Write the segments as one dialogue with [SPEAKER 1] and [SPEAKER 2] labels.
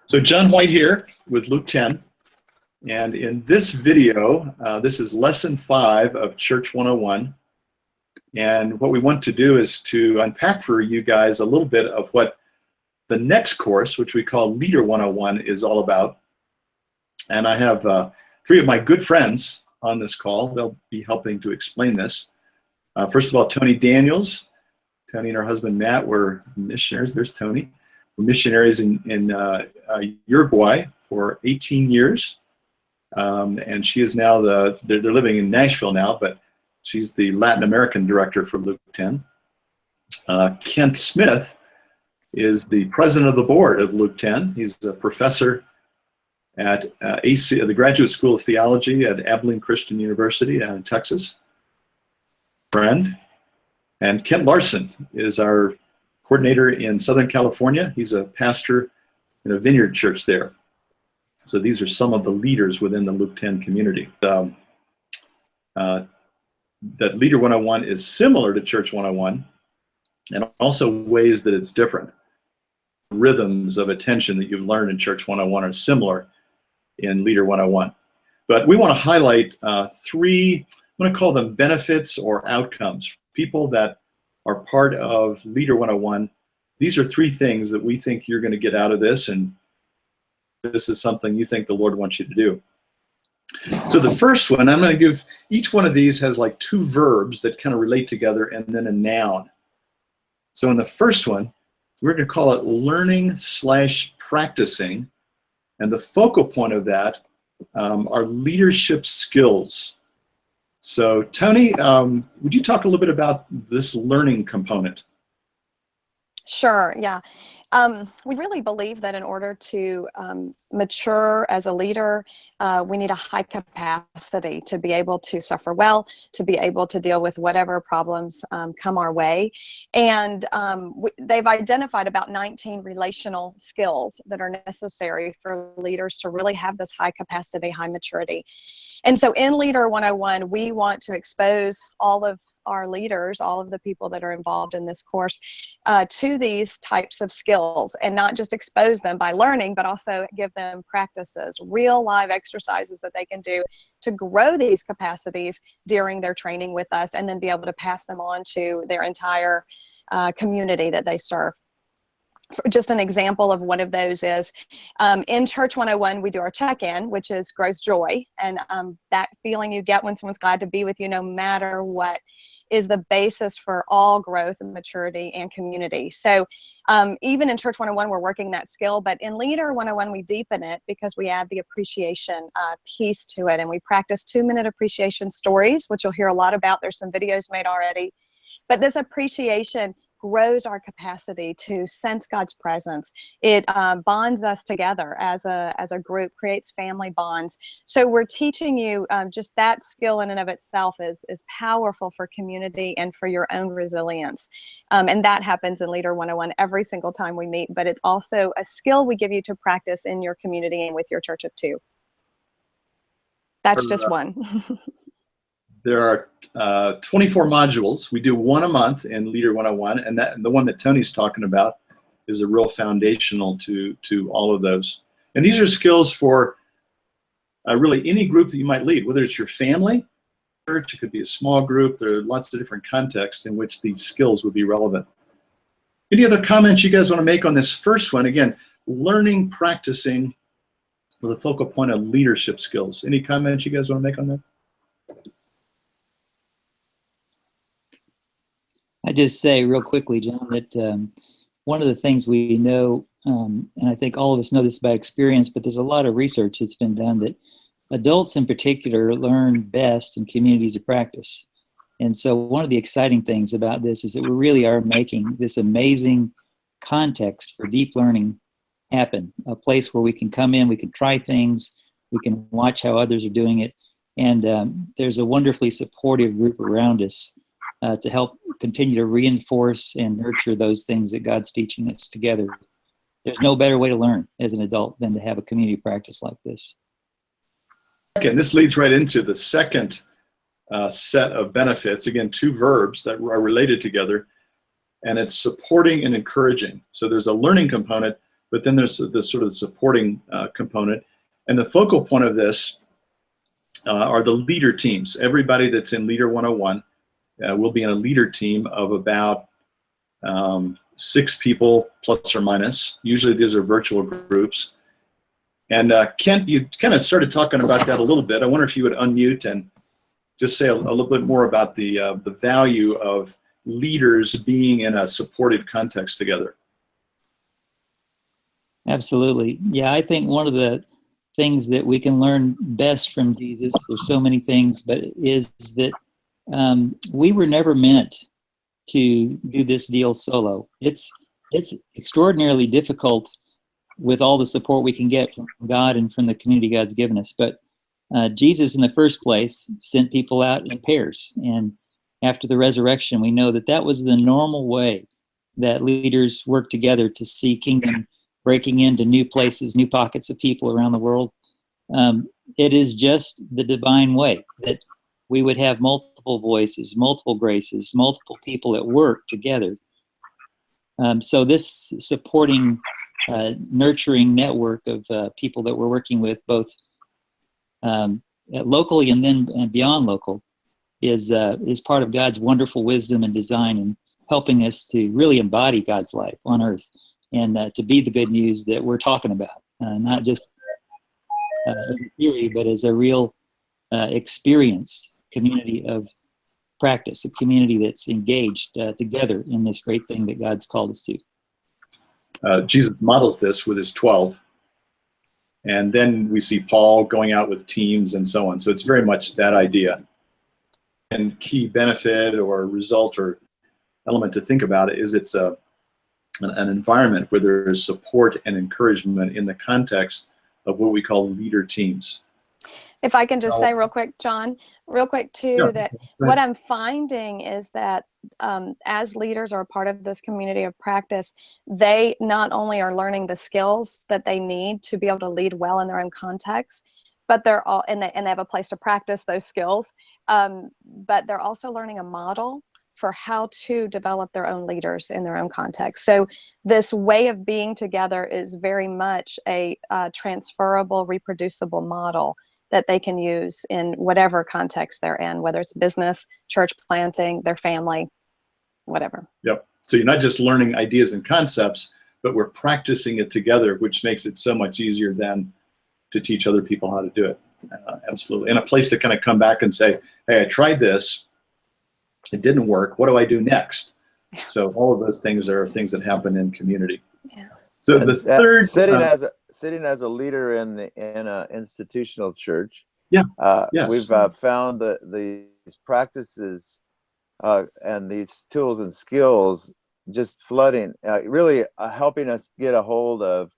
[SPEAKER 1] So John White here with Luke 10, and in this video, this is lesson 5 of Church 101, and what we want to do is to unpack for you guys a little bit of what the next course, which we call Leader 101, is all about. And I have 3 of my good friends on this call. They'll be helping to explain this. First of all, Tony Daniels. Tony and her husband Matt were missionaries. There's Tony. We're missionaries in Uruguay for 18 years. And she is now they're living in Nashville now, but she's the Latin American director for Luke 10. Kent Smith is the president of the board of Luke 10. He's a professor at the Graduate School of Theology at Abilene Christian University in Texas. Friend. And Kent Larson is our coordinator in Southern California. He's a pastor in a vineyard church there. So these are some of the leaders within the Luke 10 community. That Leader 101 is similar to Church 101, and also ways that it's different. Rhythms of attention that you've learned in Church 101 are similar in Leader 101. But we want to highlight 3, I'm going to call them benefits or outcomes. People that are part of Leader 101, these are 3 things that we think you're going to get out of this, and this is something you think the Lord wants you to do. So the first one, I'm going to give, each one of these has like 2 verbs that kind of relate together and then a noun. So in the first one, we're going to call it learning/practicing, and the focal point of that are leadership skills. So Tony, would you talk a little bit about this learning component?
[SPEAKER 2] Sure, yeah. We really believe that in order to mature as a leader, we need a high capacity to be able to suffer well, to be able to deal with whatever problems come our way. And they've identified about 19 relational skills that are necessary for leaders to really have this high capacity, high maturity. And so in Leader 101, we want to expose all of our leaders, all of the people that are involved in this course, to these types of skills, and not just expose them by learning, but also give them practices, real live exercises that they can do to grow these capacities during their training with us, and then be able to pass them on to their entire community that they serve. Just an example of one of those is in Church 101, we do our check-in, which is grows joy, and that feeling you get when someone's glad to be with you no matter what is the basis for all growth and maturity and community. So even in Church 101, we're working that skill, but in Leader 101, we deepen it because we add the appreciation piece to it, and we practice 2-minute appreciation stories, which you'll hear a lot about. There's some videos made already, but this appreciation grows our capacity to sense God's presence. It bonds us together as a group, creates family bonds. So we're teaching you just that skill in and of itself is powerful for community and for your own resilience. And that happens in Leader 101 every single time we meet, but it's also a skill we give you to practice in your community and with your church of 2. That's just one.
[SPEAKER 1] There are 24 modules. We do 1 a month in Leader 101, and the one that Tony's talking about is a real foundational to all of those. And these are skills for really any group that you might lead, whether it's your family, church, it could be a small group. There are lots of different contexts in which these skills would be relevant. Any other comments you guys want to make on this first one? Again, learning, practicing with a focal point of leadership skills. Any comments you guys want to make on that?
[SPEAKER 3] I just say real quickly, John, that one of the things we know, and I think all of us know this by experience, but there's a lot of research that's been done that adults in particular learn best in communities of practice. And so one of the exciting things about this is that we really are making this amazing context for deep learning happen, a place where we can come in, we can try things, we can watch how others are doing it, and there's a wonderfully supportive group around us to help continue to reinforce and nurture those things that God's teaching us together. There's no better way to learn as an adult than to have a community practice like this.
[SPEAKER 1] Again, this leads right into the second set of benefits. Again, 2 verbs that are related together, and it's supporting and encouraging. So there's a learning component, but then there's the sort of supporting component. And the focal point of this are the leader teams. Everybody that's in Leader 101 will be in a leader team of about 6 people plus or minus. Usually these are virtual groups. And Kent, you kind of started talking about that a little bit. I wonder if you would unmute and just say a little bit more about the value of leaders being in a supportive context together.
[SPEAKER 3] Absolutely. Yeah, I think one of the things that we can learn best from Jesus, there's so many things, but is that we were never meant to do this deal solo. It's extraordinarily difficult with all the support we can get from God and from the community God's given us. But Jesus, in the first place, sent people out in pairs. And after the resurrection, we know that that was the normal way that leaders work together to see kingdom breaking into new places, new pockets of people around the world. It is just the divine way that we would have multiple voices, multiple graces, multiple people at work together. So this supporting, nurturing network of people that we're working with, both locally and then beyond local, is part of God's wonderful wisdom and design in helping us to really embody God's life on earth and to be the good news that we're talking about, not just as a theory, but as a real experience, community of practice, a community that's engaged together in this great thing that God's called us to.
[SPEAKER 1] Jesus models this with his 12. And then we see Paul going out with teams and so on. So it's very much that idea. And key benefit or result or element to think about it is it's an environment where there is support and encouragement in the context of what we call leader teams.
[SPEAKER 2] If I can just say real quick, John, real quick too,
[SPEAKER 1] Yeah,
[SPEAKER 2] that what I'm finding is that as leaders are a part of this community of practice, they not only are learning the skills that they need to be able to lead well in their own context, but they're all and they have a place to practice those skills. But they're also learning a model for how to develop their own leaders in their own context. So this way of being together is very much a transferable, reproducible model that they can use in whatever context they're in, whether it's business, church planting, their family, whatever.
[SPEAKER 1] Yep. So you're not just learning ideas and concepts, but we're practicing it together, which makes it so much easier than to teach other people how to do it. Absolutely. And a place to kind of come back and say, hey, I tried this. It didn't work. What do I do next? So all of those things are things that happen in community. Yeah. So the third
[SPEAKER 4] sitting as a leader in an institutional church.
[SPEAKER 1] Yeah. Yes.
[SPEAKER 4] We've found that these practices and these tools and skills just flooding, really helping us get a hold of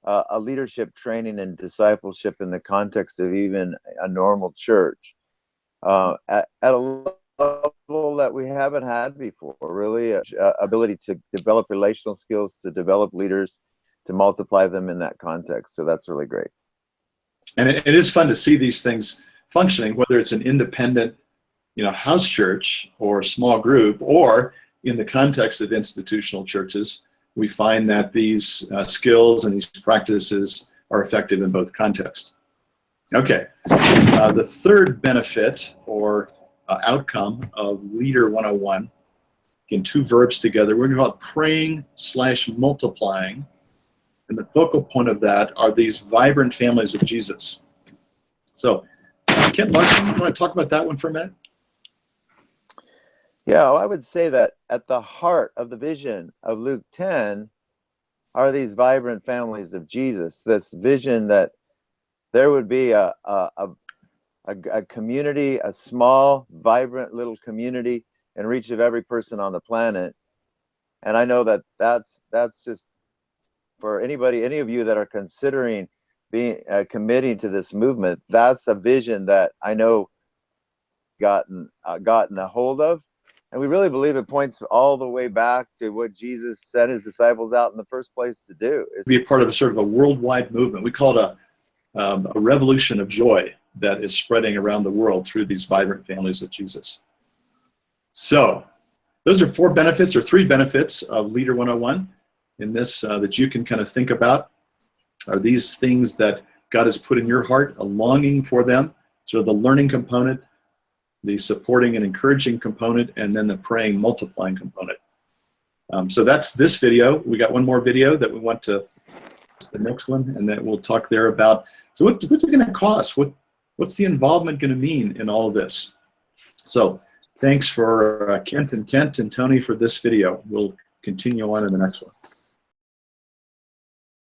[SPEAKER 4] a leadership training and discipleship in the context of even a normal church at a level that we haven't had before. Really, ability to develop relational skills, to develop leaders, to multiply them in that context. So that's really great.
[SPEAKER 1] And it is fun to see these things functioning, whether it's an independent, house church or small group, or in the context of institutional churches. We find that these skills and these practices are effective in both contexts. Okay, the third benefit or outcome of Leader 101, again, 2 verbs together, we're going to call it praying/multiplying. And the focal point of that are these vibrant families of Jesus. So, Kent Larson, you want to talk about that one for a minute?
[SPEAKER 4] Yeah, well, I would say that at the heart of the vision of Luke 10 are these vibrant families of Jesus. This vision that there would be a community, a small, vibrant little community in reach of every person on the planet. And I know that that's just for any of you that are considering being committing to this movement. That's a vision that I know gotten a hold of. And we really believe it points all the way back to what Jesus sent his disciples out in the first place to do.
[SPEAKER 1] Be a part of a sort of a worldwide movement. We call it a revolution of joy that is spreading around the world through these vibrant families of Jesus. So those are 4 benefits or 3 benefits of Leader 101. in this that you can kind of think about? Are these things that God has put in your heart, a longing for them? So the learning component, the supporting and encouraging component, and then the praying, multiplying component. So that's this video. We got one more video that we want to, it's the next one, and then we'll talk there about, so what's it going to cost? What's the involvement going to mean in all of this? So thanks for Kent and Tony for this video. We'll continue on in the next one.